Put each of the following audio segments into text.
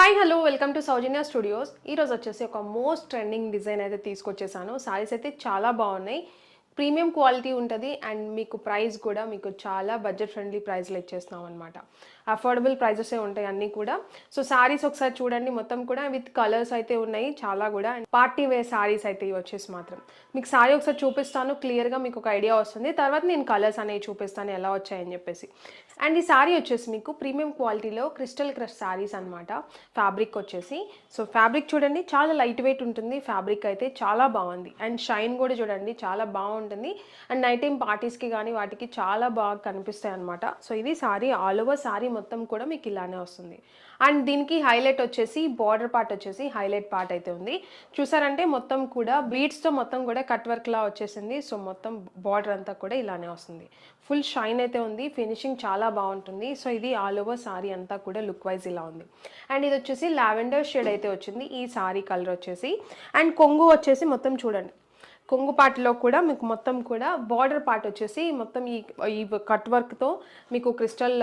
Hi hello welcome to Soujanya studios. ఈరోజు వచ్చేసి ఒక మోస్ట్ ట్రెండింగ్ డిజైన్ అయితే తీసుకొచ్చేసాను. సారీస్ అయితే చాలా బాగున్నాయి, ప్రీమియం క్వాలిటీ ఉంటుంది అండ్ మీకు ప్రైస్ కూడా మీకు చాలా బడ్జెట్ ఫ్రెండ్లీ ప్రైస్లో ఇచ్చేస్తున్నాం అనమాట. అఫోర్డబుల్ ప్రైజెసే ఉంటాయి అన్నీ కూడా. సో సారీస్ ఒకసారి చూడండి, మొత్తం కూడా విత్ కలర్స్ అయితే ఉన్నాయి చాలా కూడా. అండ్ పార్టీ వేర్ సారీస్ అయితే ఇవి వచ్చేసి మాత్రం మీకు సారీ ఒకసారి చూపిస్తాను, క్లియర్గా మీకు ఒక ఐడియా వస్తుంది. తర్వాత నేను కలర్స్ అనేవి చూపిస్తాను ఎలా వచ్చాయని చెప్పేసి. అండ్ ఈ సారీ వచ్చేసి మీకు ప్రీమియం క్వాలిటీలో క్రిస్టల్ క్రష్ సారీస్ అనమాట. ఫ్యాబ్రిక్ వచ్చేసి సో ఫ్యాబ్రిక్ చూడండి చాలా లైట్ వెయిట్ ఉంటుంది, ఫ్యాబ్రిక్ అయితే చాలా బాగుంది. అండ్ షైన్ కూడా చూడండి చాలా బాగుంటుంది. అండ్ నైట్ టైం పార్టీస్కి కానీ వాటికి చాలా బాగా కనిపిస్తాయి అనమాట. సో ఇది సారీ ఆల్ ఓవర్ సారీ మొత్తం కూడా మీకు ఇలానే వస్తుంది. అండ్ దీనికి హైలైట్ వచ్చేసి బార్డర్ పార్ట్ వచ్చేసి హైలైట్ పార్ట్ అయితే ఉంది. చూసారంటే మొత్తం కూడా బీడ్స్తో మొత్తం కూడా కట్ వర్క్లా వచ్చేసింది. సో మొత్తం బార్డర్ అంతా కూడా ఇలానే వస్తుంది. ఫుల్ షైన్ అయితే ఉంది, ఫినిషింగ్ చాలా బాగుంటుంది. సో ఇది ఆల్ ఓవర్ సారీ అంతా కూడా లుక్ వైజ్ ఇలా ఉంది. అండ్ ఇది వచ్చేసి లావెండర్ షేడ్ అయితే వచ్చింది ఈ సారీ కలర్ వచ్చేసి. అండ్ కొంగు వచ్చేసి మొత్తం చూడండి, కొంగు పార్ట్లో కూడా మీకు మొత్తం కూడా బార్డర్ పార్ట్ వచ్చేసి మొత్తం ఈ కట్ వర్క్తో మీకు క్రిస్టల్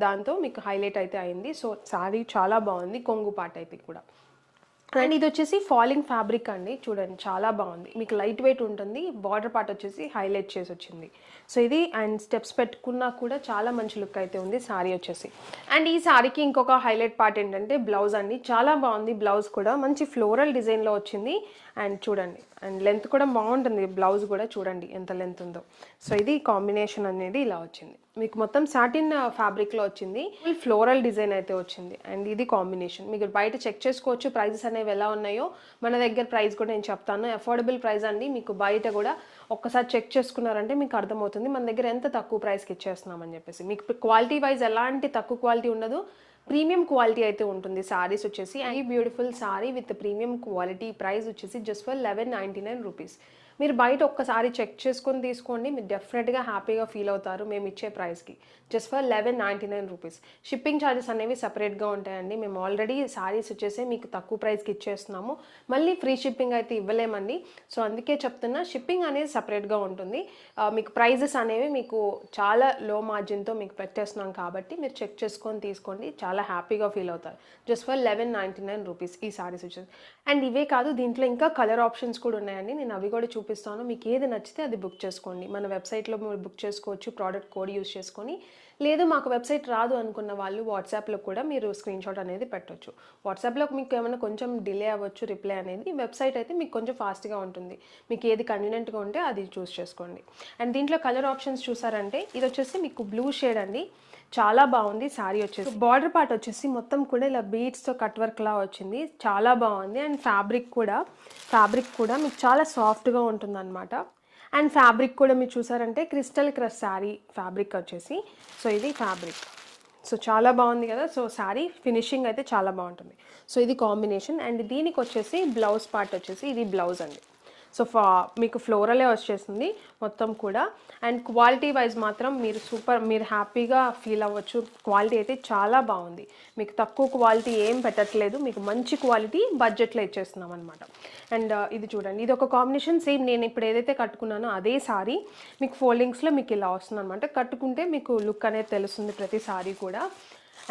దాంతో మీకు హైలైట్ అయితే అయింది. సో సారీ చాలా బాగుంది, కొంగు పార్ట్ అయితే కూడా. అండ్ ఇది వచ్చేసి ఫాలింగ్ ఫ్యాబ్రిక్ అండి, చూడండి చాలా బాగుంది, మీకు లైట్ వెయిట్ ఉంటుంది. బార్డర్ పార్ట్ వచ్చేసి హైలైట్ చేసి వచ్చింది. సో ఇది అండ్ స్టెప్స్ పెట్టుకున్నా కూడా చాలా మంచి లుక్ అయితే ఉంది సారీ వచ్చేసి. అండ్ ఈ సారీకి ఇంకొక హైలైట్ పార్ట్ ఏంటంటే బ్లౌజ్ అండి, చాలా బాగుంది. బ్లౌజ్ కూడా మంచి ఫ్లోరల్ డిజైన్లో వచ్చింది. అండ్ చూడండి అండ్ లెంత్ కూడా బాగుంటుంది, బ్లౌజ్ కూడా చూడండి ఎంత లెంత్ ఉందో. సో ఇది కాంబినేషన్ అనేది ఇలా వచ్చింది, మీకు మొత్తం సాటిన్ ఫ్యాబ్రిక్లో వచ్చింది, ఫుల్ ఫ్లోరల్ డిజైన్ అయితే వచ్చింది. అండ్ ఇది కాంబినేషన్ మీకు బయట చెక్ చేసుకోవచ్చు ప్రైజెస్ అనేవి ఎలా ఉన్నాయో. మన దగ్గర ప్రైస్ కూడా నేను చెప్తాను, అఫోర్డబుల్ ప్రైస్ అండి. మీకు బయట కూడా ఒక్కసారి చెక్ చేసుకున్నారంటే మీకు అర్థమవుతుంది మన దగ్గర ఎంత తక్కువ ప్రైస్కి ఇచ్చేస్తున్నామని చెప్పేసి. మీకు క్వాలిటీ వైజ్ ఎలాంటి తక్కువ క్వాలిటీ ఉండదు, ప్రీమియం క్వాలిటీ అయితే ఉంటుంది సారీస్ వచ్చేసి. ఈ beautiful sorry with premium quality price వచ్చేసి జస్ట్ ఫర్ 1199 రూపీస్. మీరు బయట ఒక్కసారి చెక్ చేసుకొని తీసుకోండి, మీరు డెఫినెట్గా హ్యాపీగా ఫీల్ అవుతారు మేము ఇచ్చే ప్రైస్కి. Just for 1199 rupees. Shipping charges అనేవి సపరేట్గా ఉంటాయండి. మేము ఆల్రెడీ సారీస్ వచ్చేసి మీకు తక్కువ ప్రైస్కి ఇచ్చేస్తున్నాము, మళ్ళీ ఫ్రీ షిప్పింగ్ అయితే ఇవ్వలేమండి. సో అందుకే చెప్తున్నా, షిప్పింగ్ అనేది సపరేట్గా ఉంటుంది. మీకు ప్రైజెస్ అనేవి మీకు చాలా లో మార్జిన్తో మీకు పెట్టేస్తున్నాం కాబట్టి మీరు చెక్ చేసుకొని తీసుకోండి, చాలా హ్యాపీగా ఫీల్ అవుతారు. జస్ట్ ఫర్ 1199 రూపీస్ ఈ సారీస్ వచ్చేసి. అండ్ ఇవే కాదు, దీంట్లో ఇంకా కలర్ ఆప్షన్స్ కూడా ఉన్నాయండి, నేను అవి కూడా చూపిస్తాను. మీకు ఏది నచ్చితే అది బుక్ చేసుకోండి. మన వెబ్సైట్లో మీరు బుక్ చేసుకోవచ్చు ప్రోడక్ట్ కోడ్ యూస్ చేసుకొని. లేదు మాకు వెబ్సైట్ రాదు అనుకున్న వాళ్ళు వాట్సాప్లో కూడా మీరు స్క్రీన్ షాట్ అనేది పెట్టవచ్చు. వాట్సాప్లో మీకు ఏమైనా కొంచెం డిలే అవ్వచ్చు రిప్లై అనేది, వెబ్సైట్ అయితే మీకు కొంచెం ఫాస్ట్గా ఉంటుంది. మీకు ఏది కన్వీనియంట్గా ఉంటే అది చూస్ చేసుకోండి. అండ్ దీంట్లో కలర్ ఆప్షన్స్ చూసారంటే ఇది వచ్చేసి మీకు బ్లూ షేడ్ అండి, చాలా బాగుంది సారీ వచ్చేసి. బార్డర్ పార్ట్ వచ్చేసి మొత్తం కూడా ఇలా బీడ్స్తో కట్ వర్క్ లా వచ్చింది, చాలా బాగుంది. అండ్ ఫ్యాబ్రిక్ కూడా మీకు చాలా సాఫ్ట్గా ఉంటుందన్నమాట. అండ్ ఫ్యాబ్రిక్ కూడా మీరు చూసారంటే క్రిస్టల్ క్రష్ శారీ ఫ్యాబ్రిక్ వచ్చేసి. సో ఇది ఫ్యాబ్రిక్, సో చాలా బాగుంది కదా. సో శారీ ఫినిషింగ్ అయితే చాలా బాగుంటుంది. సో ఇది కాంబినేషన్. అండ్ దీనికి వచ్చేసి బ్లౌజ్ పార్ట్ వచ్చేసి ఇది బ్లౌజ్ అండి. సో మీకు ఫ్లోరలే వచ్చేస్తుంది మొత్తం కూడా. అండ్ క్వాలిటీ వైజ్ మాత్రం మీరు హ్యాపీగా ఫీల్ అవ్వచ్చు, క్వాలిటీ అయితే చాలా బాగుంది. మీకు తక్కువ క్వాలిటీ ఏం పెట్టట్లేదు, మీకు మంచి క్వాలిటీ బడ్జెట్లో ఇచ్చేస్తున్నాం అనమాట. అండ్ ఇది చూడండి, ఇది ఒక కాంబినేషన్ సేమ్ నేను ఇప్పుడు ఏదైతే కట్టుకున్నానో అదే సారీ మీకు ఫోల్డింగ్స్లో మీకు ఇలా వస్తుంది అనమాట. కట్టుకుంటే మీకు లుక్ అనేది తెలుస్తుంది ప్రతి సారీ కూడా.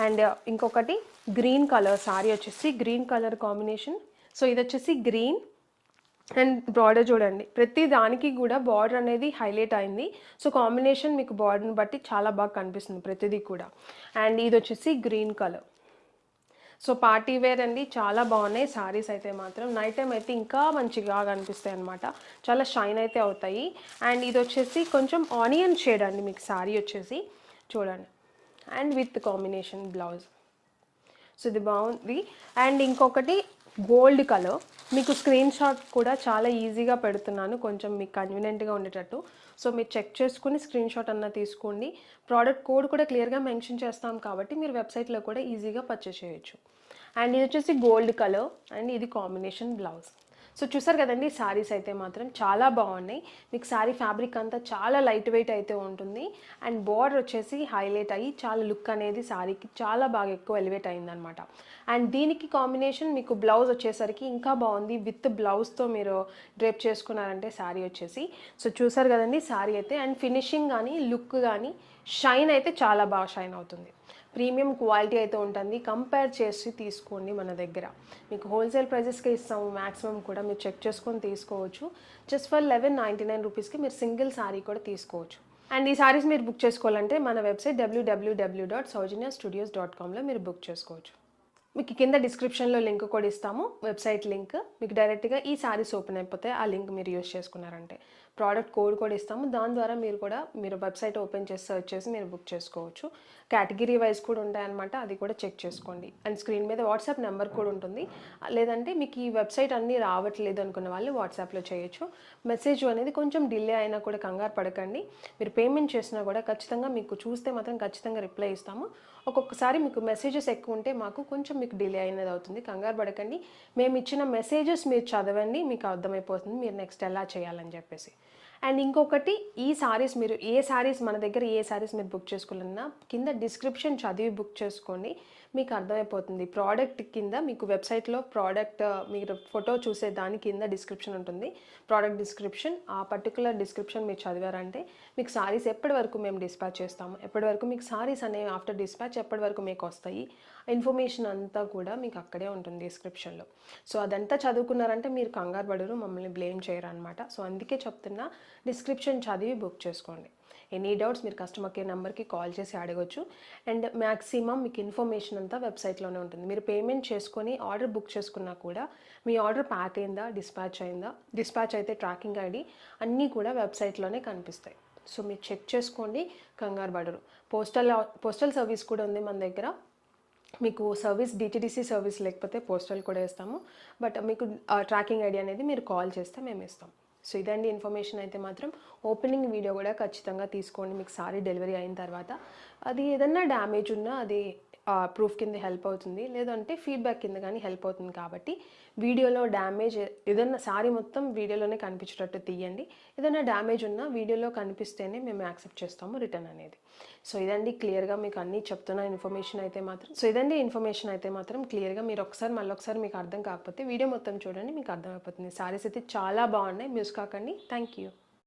అండ్ ఇంకొకటి గ్రీన్ కలర్ సారీ వచ్చేసి గ్రీన్ కలర్ కాంబినేషన్. సో ఇది వచ్చేసి గ్రీన్. అండ్ బార్డర్ చూడండి, ప్రతి దానికి కూడా బార్డర్ అనేది హైలైట్ అయింది. సో కాంబినేషన్ మీకు బార్డర్ని బట్టి చాలా బాగా కనిపిస్తుంది ప్రతిదీ కూడా. అండ్ ఇది వచ్చేసి green colour. So party wear అండి, చాలా బాగున్నాయి సారీస్ అయితే మాత్రం. నైట్ టైం అయితే ఇంకా మంచిగా కనిపిస్తాయి అనమాట, చాలా షైన్ అయితే అవుతాయి. అండ్ ఇది వచ్చేసి కొంచెం ఆనియన్ షేడ్ అండి మీకు సారీ వచ్చేసి చూడండి. And with combination blouse. So ఇది బాగుంది. అండ్ ఇంకొకటి గోల్డ్ కలర్, మీకు స్క్రీన్ షాట్ కూడా చాలా ఈజీగా పెడుతున్నాను కొంచెం మీకు కన్వీనియంట్గా ఉండేటట్టు. సో మీరు చెక్ చేసుకుని స్క్రీన్ షాట్ అన్న తీసుకోండి. ప్రోడక్ట్ కోడ్ కూడా క్లియర్గా మెన్షన్ చేస్తాం కాబట్టి మీరు వెబ్సైట్లో కూడా ఈజీగా పర్చేస్ చేయొచ్చు. అండ్ ఇది వచ్చేసి గోల్డ్ కలర్ అండ్ ఇది కాంబినేషన్ బ్లౌజ్. సో చూసారు కదండి, సారీస్ అయితే మాత్రం చాలా బాగున్నాయి. మీకు సారీ ఫ్యాబ్రిక్ అంతా చాలా లైట్ వెయిట్ అయితే ఉంటుంది. అండ్ బార్డర్ వచ్చేసి హైలైట్ అయ్యి చాలా లుక్ అనేది సారీకి చాలా బాగా ఎక్కువ ఎలివేట్ అయిందనమాట. అండ్ దీనికి కాంబినేషన్ మీకు బ్లౌజ్ వచ్చేసరికి ఇంకా బాగుంది, విత్ బ్లౌజ్తో మీరు డ్రేప్ చేసుకున్నారంటే సారీ వచ్చేసి. సో చూసారు కదండి సారీ అయితే. అండ్ ఫినిషింగ్ కానీ లుక్ కానీ షైన్ అయితే చాలా బాగా షైన్ అవుతుంది. ప్రీమియం క్వాలిటీ అయితే ఉంటుంది. కంపేర్ చేసి తీసుకోండి మన దగ్గర. మీకు హోల్సేల్ ప్రైజెస్కే ఇస్తాము మ్యాక్సిమం కూడా. మీరు చెక్ చేసుకొని తీసుకోవచ్చు. జస్ట్ ఫర్ 1199 రూపీస్కి మీరు సింగిల్ సారీ కూడా తీసుకోవచ్చు. అండ్ ఈ సారీస్ మీరు బుక్ చేసుకోవాలంటే మన వెబ్సైట్ www.saujanya studios.comలో మీరు బుక్ చేసుకోవచ్చు. మీకు కింద డిస్క్రిప్షన్లో లింక్ కూడా ఇస్తాము, వెబ్సైట్ లింక్. మీకు డైరెక్ట్గా ఈ సారీస్ ఓపెన్ అయిపోతే ఆ లింక్ మీరు యూస్ చేసుకున్నారంటే ప్రోడక్ట్ కోడ్ కూడా ఇస్తాము. దాని ద్వారా మీరు వెబ్సైట్ ఓపెన్ చేసి సర్చ్ చేసి మీరు బుక్ చేసుకోవచ్చు. కేటగిరీ వైజ్ కూడా ఉంటాయన్నమాట, అది కూడా చెక్ చేసుకోండి. అండ్ స్క్రీన్ మీద వాట్సాప్ నెంబర్ కూడా ఉంటుంది. లేదంటే మీకు ఈ వెబ్సైట్ అన్నీ రావట్లేదు అనుకున్న వాళ్ళు వాట్సాప్లో చేయొచ్చు. మెసేజ్ అనేది కొంచెం డిలే అయినా కూడా కంగారు పడకండి. మీరు పేమెంట్ చేసినా కూడా ఖచ్చితంగా మీకు చూస్తే మాత్రం ఖచ్చితంగా రిప్లై ఇస్తాము. ఒక్కొక్కసారి మీకు మెసేజెస్ ఎక్కువ ఉంటే మాకు కొంచెం మీకు డిలే అయినది అవుతుంది, కంగారు పడకండి. మేము ఇచ్చిన మెసేజెస్ మీరు చదవండి, మీకు అర్థమైపోతుంది మీరు నెక్స్ట్ ఎలా చేయాలని చెప్పేసి. అండ్ ఇంకొకటి, ఈ సారీస్ మీరు మన దగ్గర ఏ సారీస్ మీరు బుక్ చేసుకోవాలన్నా కింద డిస్క్రిప్షన్ చదివి బుక్ చేసుకోండి, మీకు అర్థమైపోతుంది. ప్రోడక్ట్ కింద మీకు వెబ్సైట్లో ప్రోడక్ట్ మీరు ఫోటో చూసే దాని కింద డిస్క్రిప్షన్ ఉంటుంది, ప్రోడక్ట్ డిస్క్రిప్షన్. ఆ పర్టికులర్ డిస్క్రిప్షన్ మీరు చదివారంటే మీకు సారీస్ ఎప్పటి వరకు మేము డిస్పాచ్ చేస్తాము, ఎప్పటి వరకు మీకు సారీస్ అనేవి ఆఫ్టర్ డిస్పాచ్ ఎప్పటి వరకు మీకు వస్తాయి, ఇన్ఫర్మేషన్ అంతా కూడా మీకు అక్కడే ఉంటుంది డిస్క్రిప్షన్లో. సో అదంతా చదువుకున్నారంటే మీరు కంగారు పడరు, మమ్మల్ని బ్లేమ్ చేయరు అనమాట. సో అందుకే చెప్తున్నా, డిస్క్రిప్షన్ చదివి బుక్ చేసుకోండి. ఎనీ డౌట్స్ మీరు కస్టమర్ కేర్ నెంబర్కి కాల్ చేసి అడగొచ్చు. అండ్ మ్యాక్సిమం మీకు ఇన్ఫర్మేషన్ అంతా వెబ్సైట్లోనే ఉంటుంది. మీరు పేమెంట్ చేసుకొని ఆర్డర్ బుక్ చేసుకున్నా కూడా మీ ఆర్డర్ ప్యాక్ అయిందా, డిస్పాచ్ అయితే ట్రాకింగ్ ఐడి అన్నీ కూడా వెబ్సైట్లోనే కనిపిస్తాయి. సో మీరు చెక్ చేసుకోండి, కంగారు పడరు. పోస్టల్ సర్వీస్ కూడా ఉంది మన దగ్గర. మీకు సర్వీస్ డిటిడిసి సర్వీస్ లేకపోతే పోస్టల్ కూడా ఇస్తాము. బట్ మీకు ట్రాకింగ్ ఐడి అనేది మీరు కాల్ చేస్తే మేము ఇస్తాం. సో ఇదండి ఇన్ఫర్మేషన్. అయితే మాత్రం ఓపెనింగ్ వీడియో కూడా ఖచ్చితంగా తీసుకోండి మీకు సారీ డెలివరీ అయిన తర్వాత. అది ఏదన్నా డ్యామేజ్ ఉన్నా అది ప్రూఫ్ కింద హెల్ప్ అవుతుంది, లేదంటే ఫీడ్బ్యాక్ కింద కానీ హెల్ప్ అవుతుంది. కాబట్టి వీడియోలో డ్యామేజ్ ఏదన్నా సారీ మొత్తం వీడియోలోనే కనిపించేటట్టు తీయండి. ఏదైనా డ్యామేజ్ ఉన్నా వీడియోలో కనిపిస్తేనే మేము యాక్సెప్ట్ చేస్తాము రిటర్న్ అనేది. సో ఇదండి క్లియర్గా మీకు అన్నీ చెప్తున్న ఇన్ఫర్మేషన్ అయితే మాత్రం క్లియర్గా మీరు మళ్ళొకసారి మీకు అర్థం కాకపోతే వీడియో మొత్తం చూడండి, మీకు అర్థమైపోతుంది. సారీస్ అయితే చాలా బాగున్నాయి, మిస్ కాకండి. Thank you.